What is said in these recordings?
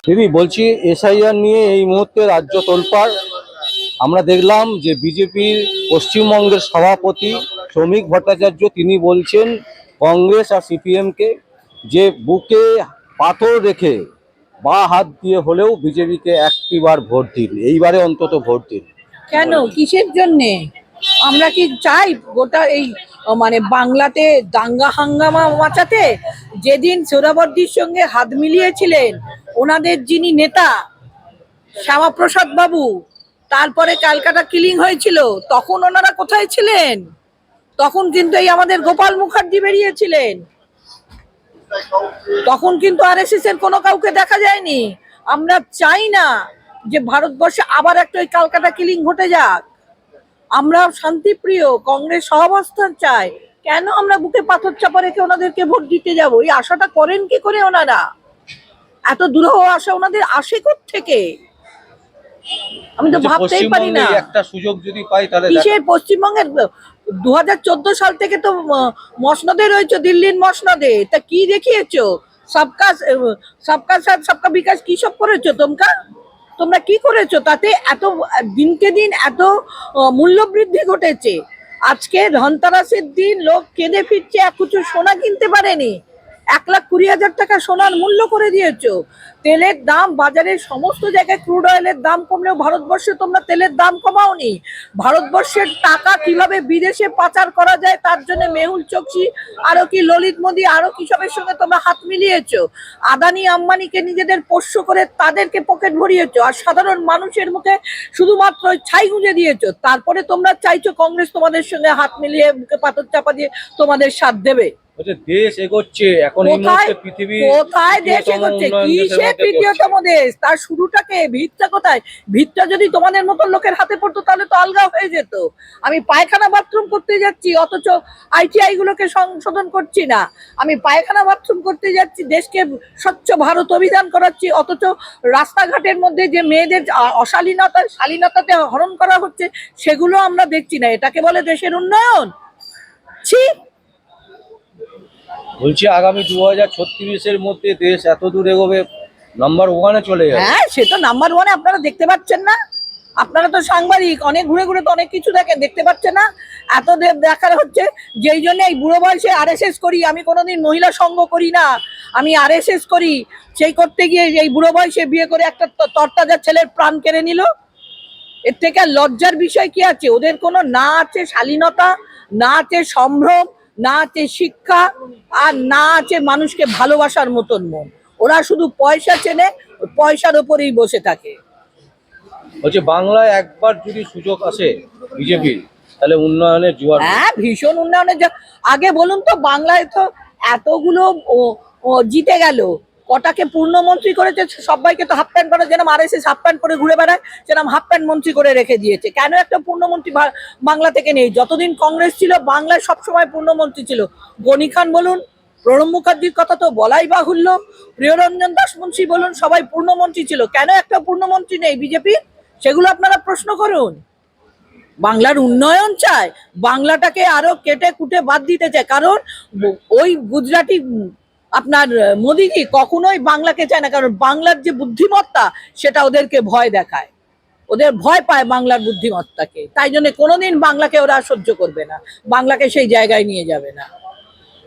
দিদি বলছি, এসআইআর নিয়ে এই মুহূর্তে রাজ্য তোলপাড়। আমরা দেখলাম যে বিজেপির পশ্চিমবঙ্গের সভাপতি শ্রমিক ভট্টাচার্য তিনি বলছেন কংগ্রেস আর সিপিএমকে যে বুকে পাথর রেখে বা হাত দিয়ে হলেও বিজেপিকে একটিবার ভোট দিন, এইবারে অন্তত ভোট দিন। কেন, কিসের জন্যে? আমরা কি চাই গোটা এই মানে বাংলাতে দাঙ্গা হাঙ্গামা মাচাতে? যেদিন সোহরাবর্দীর সঙ্গে হাত মিলিয়েছিলেন ওনাদের যিনি নেতা শ্যামাপ্রসাদ বাবু, তারপরে ক্যালকাটা কিলিং হয়েছিল, তখন ওনারা কোথায় ছিলেন? তখন কিন্তু এই আমাদের গোপাল মুখার্জি বেরিয়েছিলেন, তখন কিন্তু আরএসএস এর কোনো কাউকে দেখা যায়নি। আমরা চাই না যে ভারতবর্ষে আবার একটা ওই ক্যালকাটা কিলিং ঘটে যাক। আমরা শান্তিপ্রিয় কংগ্রেস সহাবস্থান চাই। কেন আমরা বুকে পাথর চাপা রেখে ওনাদেরকে ভোট দিতে যাবো? এই আশাটা করেন কি করে ওনারা? এত দুরূহ আশা ওনাদের আসে থেকে? আমি তো ভাবতেই পারি না। একটা সুযোগ যদি পাই তাহলে কিসের পশ্চিমবঙ্গের 2014 সাল থেকে তো মসনদে রয়েছে, দিল্লির মসনদে। তা কি দেখিয়েছো? সবকা সবকা সাথ সবকা বিকাশ কি সব করেছো তোমরা কি করেছো? তাতে এত দিনকে দিন এত মূল্য বৃদ্ধি ঘটেছে। আজকে ধনতেরাসের দিন লোক কেঁদে ফিরছে, এক কুচু সোনা কিনতে পারেনি। 1,20,000 টাকা সোনার মূল্য করে দিয়েছো। তেলের দাম বাজারের সমস্ত জায়গায়, ক্রুড অয়েলের দাম কমলেও ভারতবর্ষে তোমরা তেলের দাম কমাওনি। ভারতবর্ষের টাকা কিভাবে বিদেশে পাচার করা যায় তার জন্য মেহুল চোকসি, আরো কি ললিত মোদী, আরো কি সবের সঙ্গে তোমরা হাত মিলিয়েছো। আদানি আম্বানিকে নিজেদের পোষ্য করে তাদেরকে পকেট ভরিয়েছো, আর সাধারণ মানুষের মুখে শুধুমাত্র ছাই গুঁজে দিয়েছো। তারপরে তোমরা চাইছো কংগ্রেস তোমাদের সঙ্গে হাত মিলিয়ে মুখে পাথর চাপা দিয়ে তোমাদের সাথ দেবে। দেশ এগোচ্ছে এখন, কোথায় দেশ এগোচ্ছে? কিসের তৃতীয়তম দেশ? তার শুরুটাকে, ভিতটা কোথায়? ভিতটা যদি তোমাদের মতো লোকের হাতে পড়তো তাহলে তো আলগা হয়ে যেত। আমি পায়খানা বাথরুম করতে যাচ্ছি অথচ আইটিআই গুলোকে সংশোধন করছি না। আমি পায়খানা বাথরুম করতে যাচ্ছি, দেশকে স্বচ্ছ ভারত অভিযান করাচ্ছি, অথচ রাস্তাঘাটের মধ্যে যে মেয়েদের শালীনতাতে হরণ করা হচ্ছে সেগুলো আমরা দেখছি না। এটাকে বলে দেশের উন্নয়ন? ছি। বলছি আগামী 2036-এর মধ্যে দেশ এত দূর এগোবে, নাম্বার 1-এ চলে যাবে। হ্যাঁ, সে তো নাম্বার 1-এ। আপনারা দেখতে পাচ্ছেন না? আপনারা তো সাংবাদিক, অনেক ঘুরে ঘুরে তো অনেক কিছু দেখেন, দেখতে পাচ্ছেন না? এত দেখার হচ্ছে যেই জন্য এই বুড়ো বয়সে আরএসএস করি। আমি কোনোদিন মহিলা সঙ্গ করি না, আমি আরএসএস করি। সেই করতে গিয়ে এই বুড়ো বয়সে বিয়ে করে একটা তরতাজা ছেলের প্রাণ কেড়ে নিল। এর থেকে লজ্জার বিষয় কি আছে? ওদের কোনো না আছে শালীনতা, না আছে সম্ভ্রম, না আছে শিক্ষা, আর না আছে মানুষকে ভালোবাসার মতন মন। ওরা শুধু পয়সা চেনে, পয়সার ওপরেই বসে থাকে। বলছে বাংলায় একবার যদি সুযোগ আসে বিজেপির, তাহলে উন্নয়নের জোয়ার। হ্যাঁ, ভীষণ উন্নয়নের। আগে বলুন তো, বাংলায় তো এতগুলো জিতে গেল, কটাকে পূর্ণমন্ত্রী করেছে? সবাইকে তো হাফ প্যান্ট পরে, যেরকম আরএসএস হাফ প্যান্ট পরে ঘুরে বেড়ায়, সেরকম হাফ প্যান্ট মন্ত্রী করে রেখে দিয়েছে। কেন একটা পূর্ণমন্ত্রী বাংলা থেকে নেই? যতদিন কংগ্রেস ছিল বাংলায় সবসময় পূর্ণমন্ত্রী ছিল। গনি খান বলুন, প্রণব মুখার্জির কথা তো বলাই বাহুল্য, প্রিয়রঞ্জন দাস মুন্সি বলুন, সবাই পূর্ণমন্ত্রী ছিল। কেন একটা পূর্ণমন্ত্রী নেই বিজেপি? সেগুলো আপনারা প্রশ্ন করুন। বাংলার উন্নয়ন চায়, বাংলাটাকে আরো কেটে কুটে বাদ দিতে চায়। কারণ ওই গুজরাটি আপনার মোদিজি কখনোই বাংলাকে চায় না, কারণ বাংলার যে বুদ্ধিমত্তা সেটা ওদেরকে ভয় দেখায়। ওদের ভয় পায় বাংলার বুদ্ধিমত্তাকে, তাই জন্য কোনোদিন বাংলাকে ওরা সহ্য করবে না, বাংলাকে সেই জায়গায় নিয়ে যাবে না।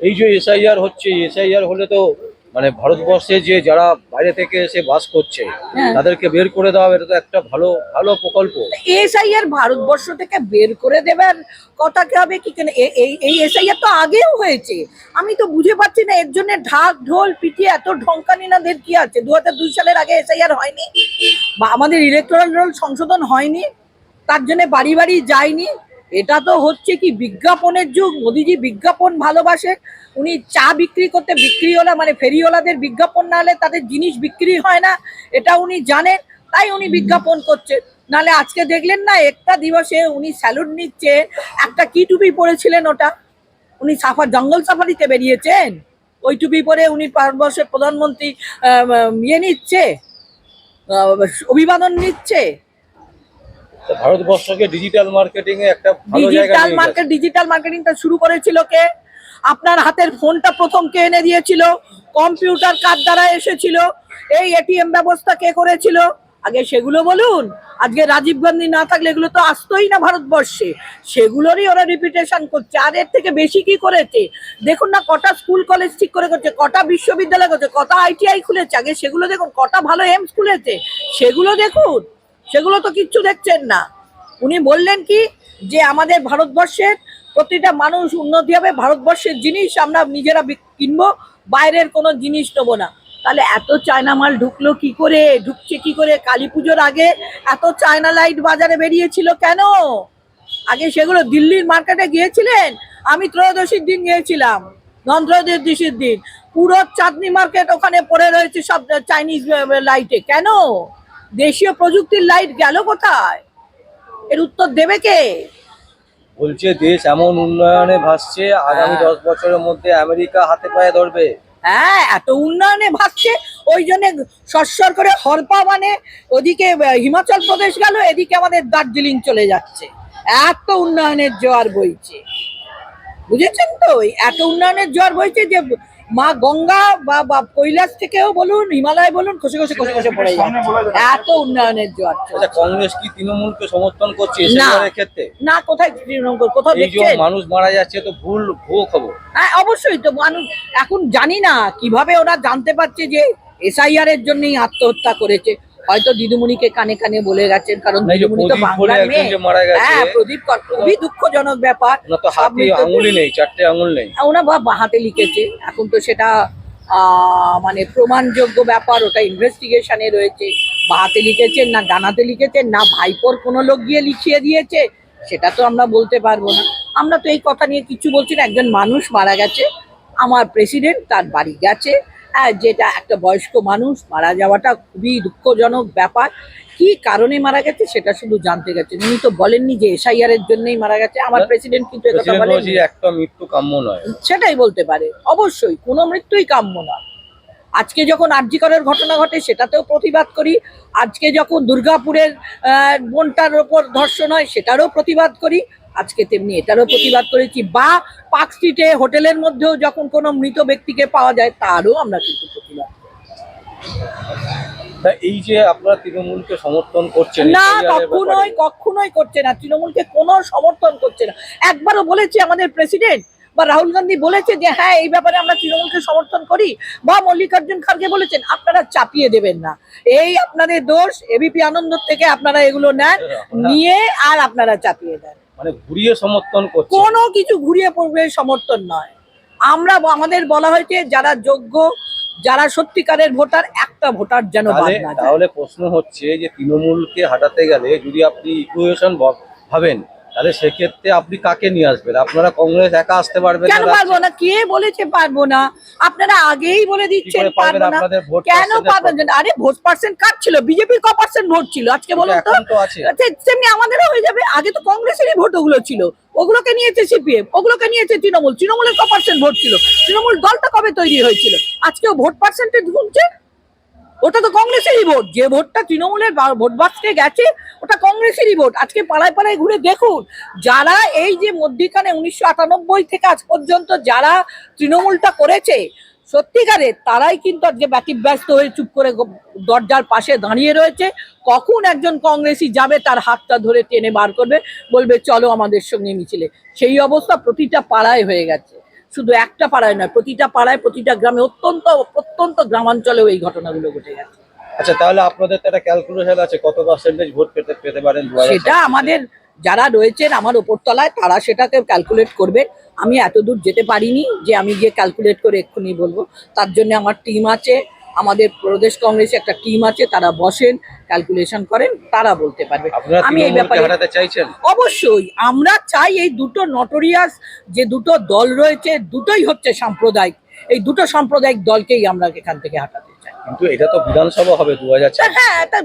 এই যে এসআইআর হচ্ছে, এসআইআর হলে তো মানে ভারতবর্ষে যে যারা বাইরে থেকে এসে বাস করছে তাদেরকে বের করে দেওয়া, এটা তো একটা ভালো ভালো প্রকল্প। এসআইআর ভারতবর্ষ থেকে বের করে দেবার কথা কি হবে কি? কেন এই এসআইআর তো আগেও হয়েছে। আমি তো বুঝে পাচ্ছি না এর জন্য ঢাক ঢোল পিটিয়ে এত ঢঙ্কানিনাদের কি আছে? 2002 সালের আগে এসআইআর হয়নি, বা আমাদের ইলেকটোরাল রোল সংশোধন হয়নি, তার জন্য বাড়ি বাড়ি যায়নি। এটা তো হচ্ছে কি বিজ্ঞাপনের যুগ। মোদিজি বিজ্ঞাপন ভালোবাসে। উনি চা বিক্রি করতে বিক্রিওয়ালা মানে ফেরিওয়ালাদের বিজ্ঞাপন না হলে তাদের জিনিস বিক্রি হয় না, এটা উনি জানেন, তাই উনি বিজ্ঞাপন করছেন। নালে আজকে দেখলেন না একটা দিবসে উনি স্যালুট নিচ্ছে, একটা কি টুপি পরেছিলেন ওটা? উনি জঙ্গল সাফারিতে বেরিয়েছেন, ওই টুপি পরে উনি ভারতবর্ষের প্রধানমন্ত্রী ইয়ে নিচ্ছে, অভিবাদন নিচ্ছে। ভারতবর্ষকে ডিজিটাল মার্কেটিং এ একটা ভালো জায়গা নিয়ে গেছে। ডিজিটাল মার্কেটিংটা শুরু করেছিল কে? আপনার হাতের ফোনটা প্রথম কে এনে দিয়েছিল? কম্পিউটার কার দ্বারা এসেছিল, এই এটিএম ব্যবস্থা কে করেছিল, আগে সেগুলো বলুন। আজকে রাজীব গান্ধী না থাকলে এগুলো তো আসতোই না ভারতবর্ষে, সেগুলোরই ওরা রিপিটেশন করছে। আর এর থেকে বেশি কি করেছে দেখুন না, কটা স্কুল কলেজ ঠিক করে করছে, কটা বিশ্ববিদ্যালয় করছে, কটা আইটিআই খুলেছে, আগে সেগুলো দেখুন, কটা ভালো এমস খুলেছে সেগুলো দেখুন, সেগুলো তো কিচ্ছু দেখছেন না। উনি বললেন কি যে আমাদের ভারতবর্ষের প্রতিটা মানুষ উন্নতি হবে, ভারতবর্ষের জিনিস আমরা নিজেরা কিনবো, বাইরের কোনো জিনিস নেবো না। তাহলে এত চায়না মাল ঢুকলো কি করে, ঢুকছে কি করে? কালী পুজোর আগে এত চায়না লাইট বাজারে বেরিয়েছিল কেন? আগে সেগুলো দিল্লির মার্কেটে গিয়েছিলেন? আমি ত্রয়োদশীর দিন গিয়েছিলাম, ধনত্রয়োদশীর দিন, পুরো চাঁদনি মার্কেট ওখানে পড়ে রয়েছে সব চাইনিজ লাইটে। কেন? দেশীয় প্রযুক্তির লাইট গেল কোথায়? এর উত্তর দেবে কে? বলছে দেশ এমন উন্নয়নে ভাসছে, আগামী 10 বছরের মধ্যে আমেরিকা হাতে পায়ে ধরবে। হ্যাঁ, এত উন্নয়নে ভাসছে, ওই জন্য সরসর করে হরপা মানে ওদিকে হিমাচল প্রদেশ গেল, এদিকে আমাদের দার্জিলিং চলে যাচ্ছে। এত উন্নয়নের জোয়ার বইছে, বুঝেছেন তো? এত উন্নয়নের জোয়ার বইছে যে মা গঙ্গা বা কৈলাস থেকেও বলুন, হিমালয় বলুন, খসে খসে খসে খসে পড়ে যাচ্ছে, এত উন্নয়নের জোয়ার চলছে। আচ্ছা, কংগ্রেস কি তৃণমূলকে সমর্থন করছে না, এসবের ক্ষেত্রে? না, কোথায় তৃণমূল, কোথাও এই যে দেখছেন? মানুষ মারা যাচ্ছে, তো ভুয়ো খবর। হ্যাঁ, অবশ্যই তো মানুষ এখন জানি না কিভাবে ওরা জানতে পারছে যে এসআইআর এর জন্যই আত্মহত্যা করেছে। হয়তো দিদিমণিকে কানে কানে বলে গেছেন, কারণ না, এই যে দিদিমণি তো প্রদীপ বলে বাংলার একজন মেয়ে। যে মারা গেছে, হ্যাঁ, প্রদীপ কর, খুবই দুঃখজনক ব্যাপার। ওনার তো সব হাতে মৃত্যু- আঙুলই নেই, 4টে আঙুল নেই। ওনা বা হাতে লিখেছে, এখন তো সেটা মানে প্রমাণযোগ্য ব্যাপার, ওটা ইনভেস্টিগেশনে রয়েছে। বা হাতে লিখেছেন না ডানাতে লিখেছেন, না ভাইপোর কোনো লোক গিয়ে লিখিয়ে দিয়েছে, সেটা তো আমরা বলতে পারবো না। আমরা তো এই কথা নিয়ে কিছু বলছি না। একজন মানুষ মারা গেছে, আমার প্রেসিডেন্ট তার বাড়ি গেছে, হ্যাঁ, যেটা একটা বয়স্ক মানুষ মারা যাওয়াটা খুবই দুঃখজনক ব্যাপার। কি কারণে মারা গেছে সেটা শুধু জানতে গেছেন, উনি তো বলেননি যে এসআইআর এর জন্যই মারা গেছে। আমার প্রেসিডেন্ট কিন্তু একথা প্রেসিডেন্ট বলেন, বলছে একটা মৃত্যু কাম্য নয়। সেটাই বলতে পারে, অবশ্যই কোনো মৃত্যুই কাম্য নয়। আজকে যখন আরজি করের ঘটনা ঘটে সেটাতেও প্রতিবাদ করি, আজকে যখন দুর্গাপুরের বোনটার ওপর ধর্ষণ হয় সেটারও প্রতিবাদ করি, আজকে তেমনি এটারও প্রতিবাদ করেছি। বা পার্ক স্ট্রিটে হোটেলের মধ্যেও যখন কোনো মৃত ব্যক্তিকে পাওয়া যায় তারও আমরা কিন্তু প্রতিবাদ করি। তা এই যে আপনারা তৃণমূলকে সমর্থন করছেন, না, SIR এর কখনোই ব্যাপারে, কখনোই করছে না, তৃণমূলকে কোনো সমর্থন করছে না। একবারও বলেছে আমাদের প্রেসিডেন্ট বা রাহুল গান্ধী বলেছে যে হ্যাঁ এই ব্যাপারে আমরা তৃণমূলকে সমর্থন করি, বা মল্লিকার্জুন খার্গে বলেছেন আপনারা চাপিয়ে দেবেন না, এই আপনাদের দোষ, এবিপি আনন্দ থেকে আপনারা এগুলো নেন, নিয়ে আর আপনারা চাপিয়ে দেন। মানে ঘুরিয়ে সমর্থন করছে। কোনো কিছু ঘুরিয়ে পড়বে সমর্থন নয়। আমরা আমাদের বলা হয়েছে যারা যোগ্য, যারা সত্যিকারের ভোটার, একটা ভোটার যেন বাদ না যায়। তাহলে প্রশ্ন হচ্ছে যে তৃণমূলকে হাঁটাতে গেলে যদি আপনি ইকুয়েশন ভাবেন, তাহলে সেক্ষেত্রে আপনি কাকে নিয়ে আসবেন? আপনারা কংগ্রেস একা আসতে পারবেন কেন না? পারবো না? কে বলেছে পারবো না? আপনারা আগেই বলে দিচ্ছেন কি করে পারবেন? পারবো না। আপনাদের ভোট কেন percentage পারবেন না? আরে ভোট পার্সেন্ট কার ছিল? বিজেপির ক পার্সেন্ট ভোট ছিল আজকে বলুন তো? এখন তো আছে। তেমনি আমাদেরও হয়ে যাবে। আগে তো কংগ্রেসেরই ভোট ওগুলো ছিল, ওগুলোকে নিয়েছে সিপিএম, ওগুলোকে নিয়েছে তৃণমূল, তৃণমূলের ক পার্সেন্ট ভোট ছিল? তৃণমূল দলটা কবে তৈরি হয়েছিল? আজকেও ভোট পার্সেন্টেজ গুনছে, ওটা তো কংগ্রেসেরই ভোট। যে ভোটটা তৃণমূলের ভোট বাক্সে গেছে ওটা কংগ্রেসেরই ভোট। আজকে পাড়ায় পাড়ায় ঘুরে দেখুন, যারা এই যে মধ্যিখানে 1998 থেকে আজ পর্যন্ত যারা তৃণমূলটা করেছে সত্যিকারে, তারাই কিন্তু আজকে ব্যতিব্যস্ত হয়ে চুপ করে দরজার পাশে দাঁড়িয়ে রয়েছে। কখন একজন কংগ্রেসি যাবে তার হাতটা ধরে টেনে বার করবে, বলবে চলো আমাদের সঙ্গে মিছিলে। সেই অবস্থা প্রতিটা পাড়ায় হয়ে গেছে, শুধু একটা পাড়ায় নয়, প্রতিটা পাড়ায়, প্রতিটা গ্রামে, অত্যন্ত প্রত্যন্ত গ্রামাঞ্চলেও এই ঘটনাগুলো ঘটে গেছে। আচ্ছা, তাহলে আপনাদের তো একটা ক্যালকুলেশন আছে কত পার্সেন্টেজ ভোট পেতে পারেন? সেটা আমাদের যারা রয়েছেন আমার ওপরতলায় তারা সেটাকে ক্যালকুলেট করবে। আমি এত দূর যেতে পারিনি যে আমি গিয়ে ক্যালকুলেট করে এক্ষুনি বলবো। তার জন্য আমার টিম আছে, আমাদের প্রদেশ কংগ্রেসে একটা টিম আছে, তারা বসেন, ক্যালকুলেশন করেন, তারা বলতে পারবে। আপনারা আমি এই তৃণমূলকে ব্যাপারে হাঁটাতে চাইছেন? অবশ্যই আমরা চাই এই দুটো নটোরিয়াস যে দুটো দল রয়েছে, দুটোই হচ্ছে সাম্প্রদায়িক, এই দুটো সাম্প্রদায়িক দলকেই আমরা এখান থেকে হাঁটাতে চাই। কিন্তু এটা তো বিধানসভা হবে 2024। হ্যাঁ, এটা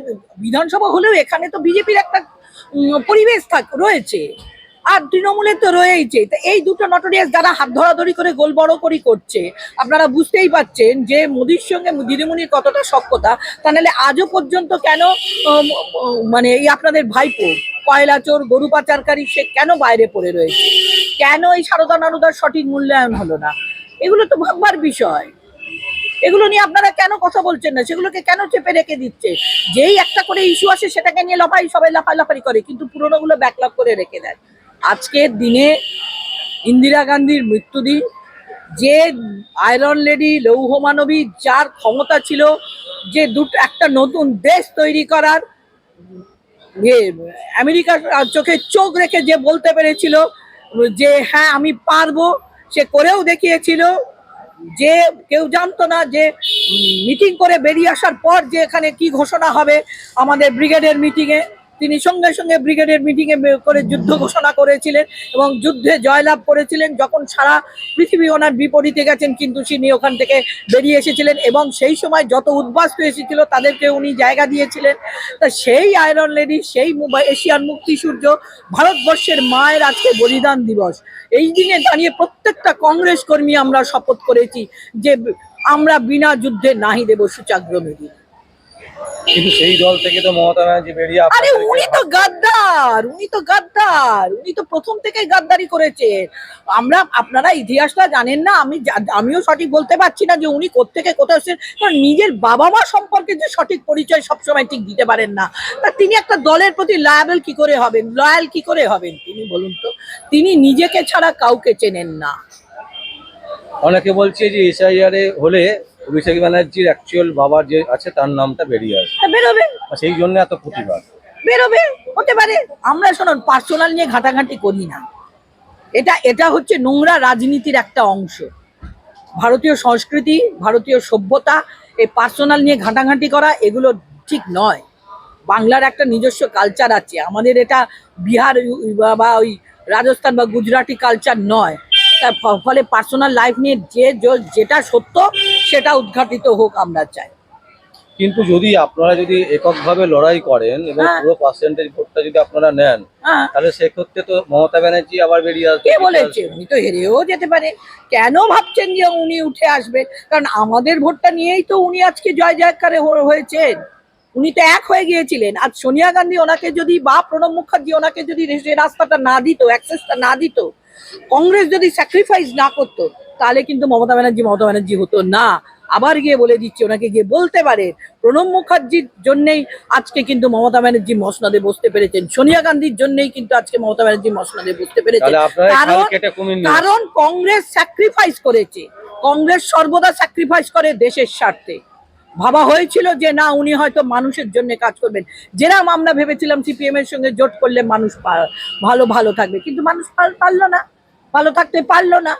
বিধানসভা হলেও এখানে তো বিজেপির একটা পরিবেশ রয়েছে, আর তৃণমূলের তো রয়েইছে। তো এই দুটো নটোরিয়াস যারা হাত ধরাধরি করে গোল বড় করি করছে, আপনারা বুঝতেই পারছেন যে মোদির সঙ্গে দিদিমণির কতটা সখ্যতা। তা নাহলে আজও পর্যন্ত কেন মানে এই আপনাদের ভাইপো কয়লা চোর, গরু পাচারকারী, সে কেন বাইরে পড়ে রয়েছে? কেন এই সারদা নারদার সঠিক মূল্যায়ন হলো না? এগুলো তো ভাববার বিষয়। এগুলো নিয়ে আপনারা কেন কথা বলছেন না? সেগুলোকে কেন চেপে রেখে দিচ্ছে? যেই একটা করে ইস্যু আসে সেটাকে নিয়ে সবাই লাফালাফারি করে, কিন্তু পুরোনোগুলো ব্যাকলগ করে রেখে দেয়। আজকের দিনে ইন্দিরা গান্ধীর মৃত্যুদিন, যে আয়রন লেডি, লৌহ মানবী, যার ক্ষমতা ছিল যে একটা নতুন দেশ তৈরি করার, আমেরিকার চোখে চোখ রেখে যে বলতে পেরেছিল যে হ্যাঁ আমি পারবো, সে করেও দেখিয়েছিল। যে কেউ জানতো না যে মিটিং করে বেরিয়ে আসার পর যে এখানে কি ঘোষণা হবে আমাদের ব্রিগেডের মিটিংয়ে, তিনি সঙ্গে সঙ্গে ব্রিগেডের মিটিংয়ে করে যুদ্ধ ঘোষণা করেছিলেন এবং যুদ্ধে জয়লাভ করেছিলেন। যখন সারা পৃথিবী ওনার বিপরীতে গেছেন, কিন্তু তিনি ওখান থেকে বেরিয়ে এসেছিলেন এবং সেই সময় যত উদ্বাস্তু এসেছিল তাদেরকে উনি জায়গা দিয়েছিলেন। তা সেই আয়রন লেডি, সেই এশিয়ার মুক্তি সূর্য, ভারতবর্ষের মায়ের আজকে বলিদান দিবস। এই দিনে দাঁড়িয়ে প্রত্যেকটা কংগ্রেস কর্মী আমরা শপথ করেছি যে আমরা বিনা যুদ্ধে নাহি দেব সূচাগ্রমেরী। কিন্তু সেই দল থেকে তো মমতা ব্যানার্জি বেরিয়ে আরে উনি তো গাদ্দার, উনি তো প্রথম থেকেই গাদ্দারি করেছে। আপনারা ইতিহাসটা জানেন না, আমিও সঠিক বলতে পারছি না যে উনি কোত্থেকে কোথায় এসেছেন, কারণ নিজের বাবা মা সম্পর্কে যে সঠিক পরিচয় সবসময় ঠিক দিতে পারেন না। তা তিনি একটা দলের প্রতি লয়াল কি করে হবেন তিনি বলুন তো? তিনি নিজেকে ছাড়া কাউকে চেনেন না। অনেকে বলছে যে এসআইআর হলে অভিষেক ব্যানার্জির অ্যাকচুয়াল বাবার যে আছে তার নামটা বেরিয়ে আসে, বেরোবে, সেই জন্য এত প্রতিবাদ। বেরোবে, হতে পারে। আমরা শুনুন, পার্সোনাল নিয়ে ঘাটাঘাটি করি না। এটা হচ্ছে নোংরা রাজনীতির একটা অংশ। ভারতীয় সংস্কৃতি, ভারতীয় সভ্যতা, এই পার্সোনাল নিয়ে ঘাটাঘাটি করা এগুলো ঠিক নয়। বাংলার একটা নিজস্ব কালচার আছে, আমাদের এটা বিহার বা ওই রাজস্থান বা গুজরাটি কালচার নয়। তার ফলে পার্সোনাল লাইফ নিয়ে যেটা সত্য সেটা উদ্ঘাটিত হোক, আমরা চাই। কিন্তু আপনারা যদি এককভাবে লড়াই করেন এবং পুরো পার্সেন্টেজ ভোটটা যদি আপনারা নেন, তাহলে সেক্ষেত্রে তো মমতা ব্যানার্জি আবার বেরিয়ে আসবে। কে বলেছে? উনি তো হেরেও যেতে পারে। কেন ভাবছেন যে উনি উঠে আসবে? কারণ আমাদের ভোটটা নিয়েই তো উনি আজকে জয় জয়কারে হয়েছেন। উনি তো এক হয়ে গিয়েছিলেন। আজ সোনিয়া গান্ধী ওনাকে যদি বা প্রণব মুখার্জি ওনাকে যদি রাস্তাটা না দিত, অ্যাক্সেসটা না দিত, কংগ্রেস যদি স্যাক্রিফাইস না করতো, তাহলে কিন্তু মমতা ব্যানার্জি হতো না। আবার গিয়ে বলে দিচ্ছে, ওনাকে গিয়ে বলতে পারে প্রণব মুখার্জির জন্যই আজকে কিন্তু মমতা ব্যানার্জি মসনদে বসতে পেরেছেন, সোনিয়া গান্ধীর জন্যই কিন্তু আজকে মমতা ব্যানার্জি মসনদে বসতে পেরেছেন। কারণ কংগ্রেস স্যাক্রিফাইস করেছে। কংগ্রেস সর্বদা স্যাক্রিফাইস করে দেশের স্বার্থে। ভাবা হয়েছিল যে না, উনি হয়তো মানুষের জন্য কাজ করবেন, যেরকম আমরা ভেবেছিলাম সিপিএম এর সঙ্গে জোট করলে মানুষ ভালো থাকবে, কিন্তু মানুষ পারলো না, ভালো থাকতে পারলো না।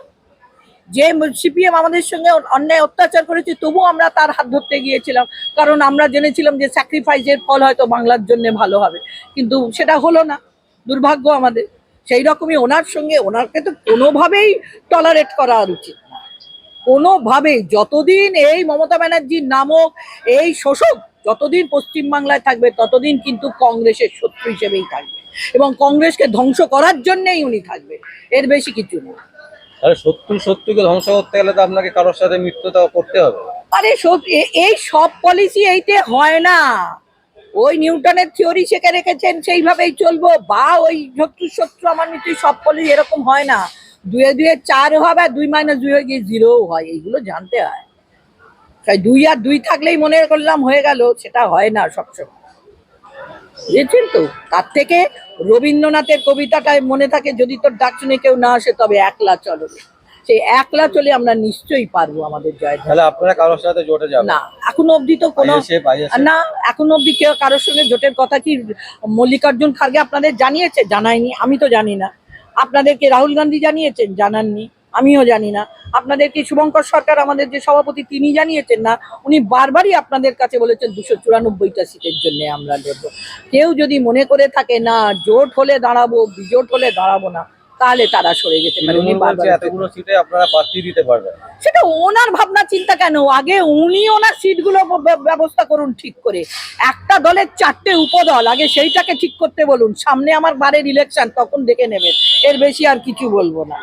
যে সিপিএম আমাদের সঙ্গে অন্যায় অত্যাচার করেছে, তবুও আমরা তার হাত ধরতে গিয়েছিলাম, কারণ আমরা জেনেছিলাম যে স্যাক্রিফাইসের ফল হয়তো বাংলার জন্য ভালো হবে, কিন্তু সেটা হলো না, দুর্ভাগ্য আমাদের। সেই রকমই ওনাকে তো কোনোভাবেই টলারেট করা উচিত না, কোনোভাবেই। যতদিন এই মমতা ব্যানার্জির নামক এই শোষক যতদিন পশ্চিমবাংলায় থাকবে, ততদিন কিন্তু কংগ্রেসের শত্রু হিসেবেই থাকবে এবং কংগ্রেসকে ধ্বংস করার জন্যই উনি থাকবে, এর বেশি কিছু না। আরে শত্রুকে ধ্বংস করতে গেলে তো আপনাকে কারোর সাথে মিত্রতা করতে হবে। আরে এই সব পলিসি এইতে হয় না। ওই নিউটনের থিওরি শেখে রেখেছেন, সেইভাবেই চলবো, বা ওই শত্রু আমার মিত্র, সব পলিসি এরকম হয় না। 2 × 4 হবে, আর 2 - 2 হয়ে গিয়ে 0 হয়, এইগুলো জানতে হয়। তাই 2 আর 2 থাকলেই মনে করলাম হয়ে গেল, সেটা হয় না সবসময়, বুঝেছেন তো? তার থেকে রবীন্দ্রনাথের কবিতাটায় মনে থাকে, যদি তোর ডাক শুনে কেউ না আসে তবে একলা চলো। সেই একলা চলে আমরা নিশ্চয়ই পারবো আমাদের জয়। তাহলে আপনারা কারোর সাথে জোটে যাবেন না? এখনো অবধি তো কোনো না, এখনো অবধি কেউ কারোর সঙ্গে জোটের কথা কি মল্লিকার্জুন খার্গে আপনাদের জানিয়েছে? জানায়নি, আমি তো জানি না। আপনাদেরকে রাহুল গান্ধী জানিয়েছেন? জানাননি, আমিও জানি না। আপনাদেরকে শুভঙ্কর সরকার আমাদের যে সভাপতি, তিনি জানিয়েছেন? না। উনি বারবারই আপনাদের কাছে বলেছেন 294টা সিটের জন্য আমরা দেবো। কেউ যদি মনে করে থাকে না জোট হলে দাঁড়াবো, বিজোট হলে দাঁড়াবো না, তাহলে তারা সরে যেতে পারে। এতগুলো সিটে আপনারা প্রার্থী দিতে পারবেন, সেটা ওনার ভাবনা চিন্তা। কেন? আগে উনি ওনার সিটগুলো ব্যবস্থা করুন ঠিক করে। একটা দলের 4টে উপদল, আগে সেইটাকে ঠিক করতে বলুন। সামনে আমার বারের ইলেকশন, তখন দেখে নেবেন। এর বেশি আর কিছু বলবো না।